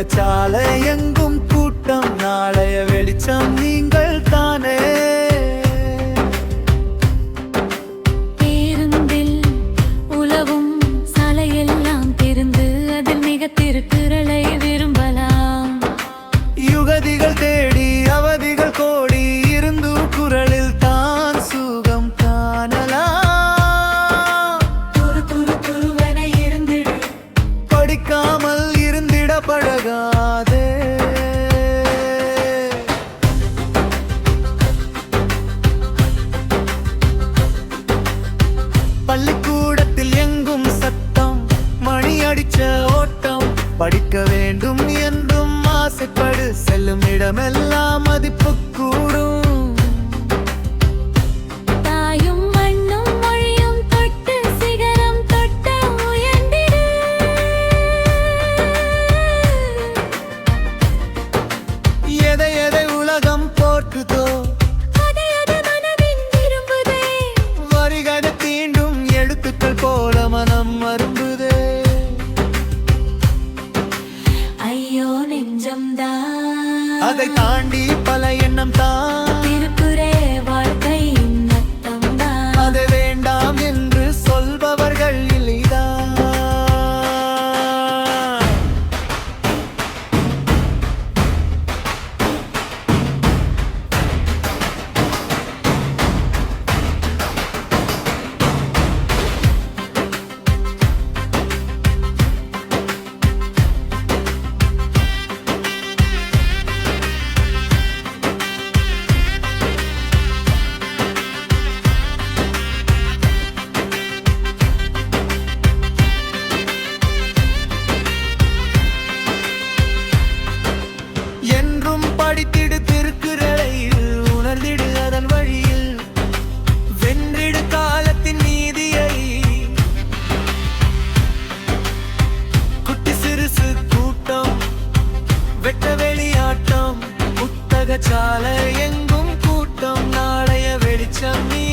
புத்தகச்சாலை எங்கும் கூட்டம், நாளைய வெளிச்சம் நீங்கள் தானே. பேருந்தில் உலவும் சாலையெல்லாம் திருந்து அதில் மிக திருக்குறளை விரும்பலாம். யுகதிகள் தேடி அவதிகள் கோடி இருந்து குரலில் தான் சுகம் காணலாம். துருவென இருந்திடு, படிக்காமல் இருந்திட பழகாதே. பள்ளிக்கூடத்தில் எங்கும் சத்தம், மணி அடிச்ச ஓட்டம், படிக்க வேண்டும் என்றும் ஆசைப்படு, செல்லும் இடமெல்லாம் மதிப்பு கூடும். தாயும் மண்ணும் மொழியும் தொட்டு சிகரம் தொட்ட உயர்ந்திடு. எதை எதை உலகம் போற்றுதோ அதை அது மனதின் விரும்புதே. வரிகதை தீண்டும் எழுத்துக்கள் போல மனம் அரும்புதே. ஐயோ நெஞ்சம்தான், அதை தாண்டி பல எண்ணம் தான், திருக்குறே வாழ்க்கையின் அர்த்தம்தான். அதை வேண்டாம் என்று சொல்பவர்கள் இல்லைதான். என்றும் படித்திடு திருக்குறளை, உணர்ந்திடு அதன் வழியில், வென்றிடு காலத்தின் நீதியை. குட்டி சிறுசு கூட்டம், வெட்ட வெளியாட்டம், புத்தகச்சாலை எங்கும் கூட்டம், நாளைய வெளிச்சம் நீ